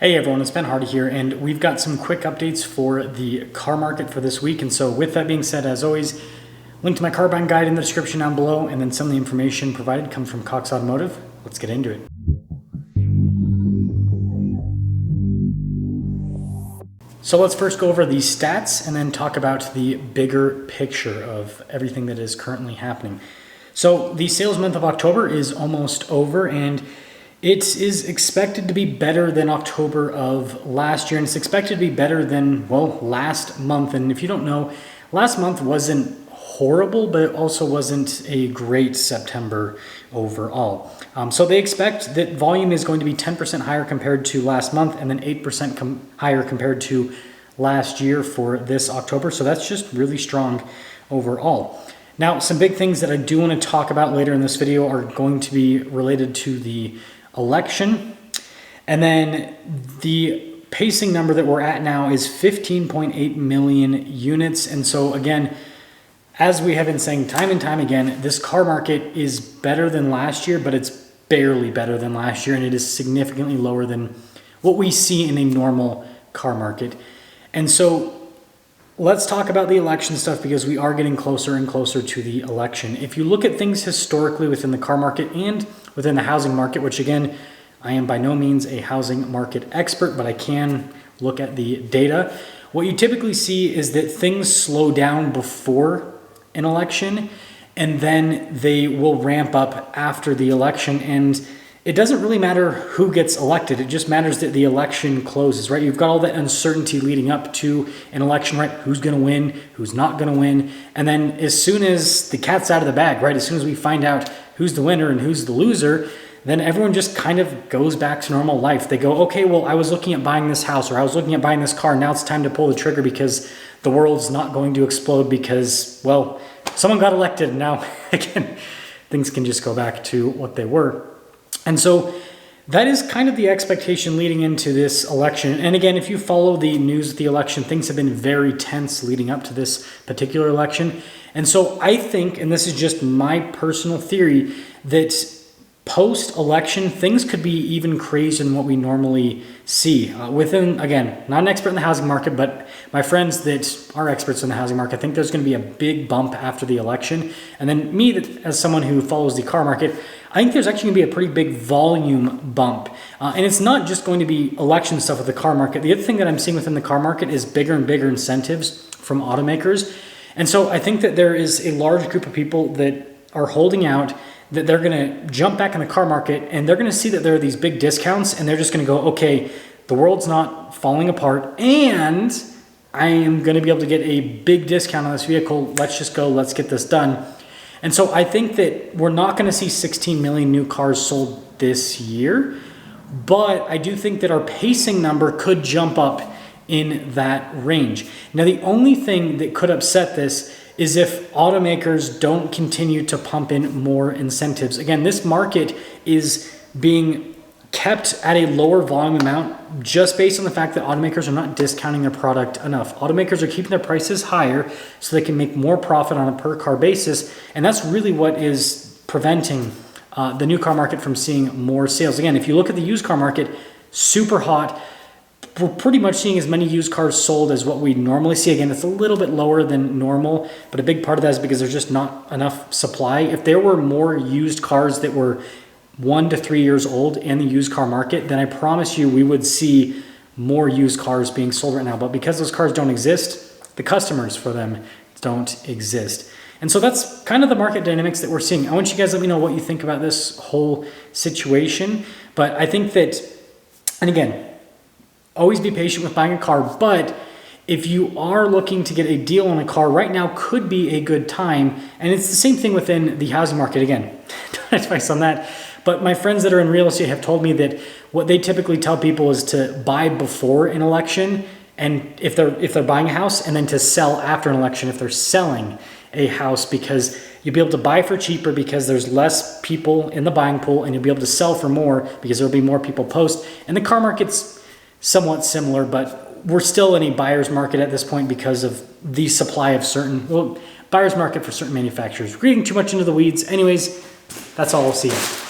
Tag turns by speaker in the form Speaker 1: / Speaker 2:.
Speaker 1: Hey everyone, it's Ben Hardy here, and we've got some quick updates for the car market for this week. And so with that being said, as always, link to my car buying guide in the description down below, and then some of the information provided comes from Cox Automotive. Let's get into it. So let's first go over the stats and then talk about the bigger picture of everything that is currently happening. So the sales month of October is almost over, and it is expected to be better than October of last year, and it's expected to be better than, well, last month. And if you don't know, last month wasn't horrible, but it also wasn't a great September overall. So they expect that volume is going to be 10% higher compared to last month, and then 8% higher compared to last year for this October. So that's just really strong overall. Now, some big things that I do want to talk about later in this video are going to be related to the election. And then the pacing number that we're at now is 15.8 million units. And so again, as we have been saying time and time again, this car market is better than last year, but it's barely better than last year, and it is significantly lower than what we see in a normal car market. And so let's talk about the election stuff, because we are getting closer and closer to the election. If you look at things historically within the car market and within the housing market, which again, I am by no means a housing market expert, but I can look at the data. What you typically see is that things slow down before an election, and then they will ramp up after the election. And it doesn't really matter who gets elected. It just matters that the election closes, right? You've got all that uncertainty leading up to an election, right? Who's going to win, who's not going to win. And then as soon as the cat's out of the bag, right? As soon as we find out who's the winner and who's the loser, then everyone just kind of goes back to normal life. They go, okay, well, I was looking at buying this house, or I was looking at buying this car. Now it's time to pull the trigger because the world's not going to explode because, well, someone got elected. And now, again, things can just go back to what they were. And so that is kind of the expectation leading into this election. And again, if you follow the news of the election, things have been very tense leading up to this particular election. And so I think, and this is just my personal theory, that post-election, things could be even crazier than what we normally see. Within, again, not an expert in the housing market, but my friends that are experts in the housing market, I think there's going to be a big bump after the election. And then me, as someone who follows the car market, I think there's actually going to be a pretty big volume bump. And it's not just going to be election stuff with the car market. The other thing that I'm seeing within the car market is bigger and bigger incentives from automakers. And so I think that there is a large group of people that are holding out, that they're going to jump back in the car market, and they're going to see that there are these big discounts, and they're just going to go, okay, the world's not falling apart, and I am going to be able to get a big discount on this vehicle. Let's just go, let's get this done. And so I think that we're not going to see 16 million new cars sold this year, but I do think that our pacing number could jump up in that range. Now, the only thing that could upset this is if automakers don't continue to pump in more incentives. Again, this market is being kept at a lower volume amount just based on the fact that automakers are not discounting their product enough. Automakers are keeping their prices higher so they can make more profit on a per car basis, and that's really what is preventing the new car market from seeing more sales. Again, if you look at the used car market, super hot. We're pretty much seeing as many used cars sold as what we normally see. Again, it's a little bit lower than normal, but a big part of that is because there's just not enough supply. If there were more used cars that were 1 to 3 years old in the used car market, then I promise you we would see more used cars being sold right now. But because those cars don't exist, the customers for them don't exist. And so that's kind of the market dynamics that we're seeing. I want you guys to let me know what you think about this whole situation. But I think that, and again, always be patient with buying a car, but if you are looking to get a deal on a car, right now could be a good time. And it's the same thing within the housing market. Again, don't advise on that. But my friends that are in real estate have told me that what they typically tell people is to buy before an election, and if they're buying a house, and then to sell after an election if they're selling a house, because you'll be able to buy for cheaper because there's less people in the buying pool, and you'll be able to sell for more because there'll be more people post. And the car market's somewhat similar, but we're still in a buyer's market at this point because of the supply of certain, well, buyer's market for certain manufacturers. We're getting too much into the weeds. Anyways, that's all. We'll see you.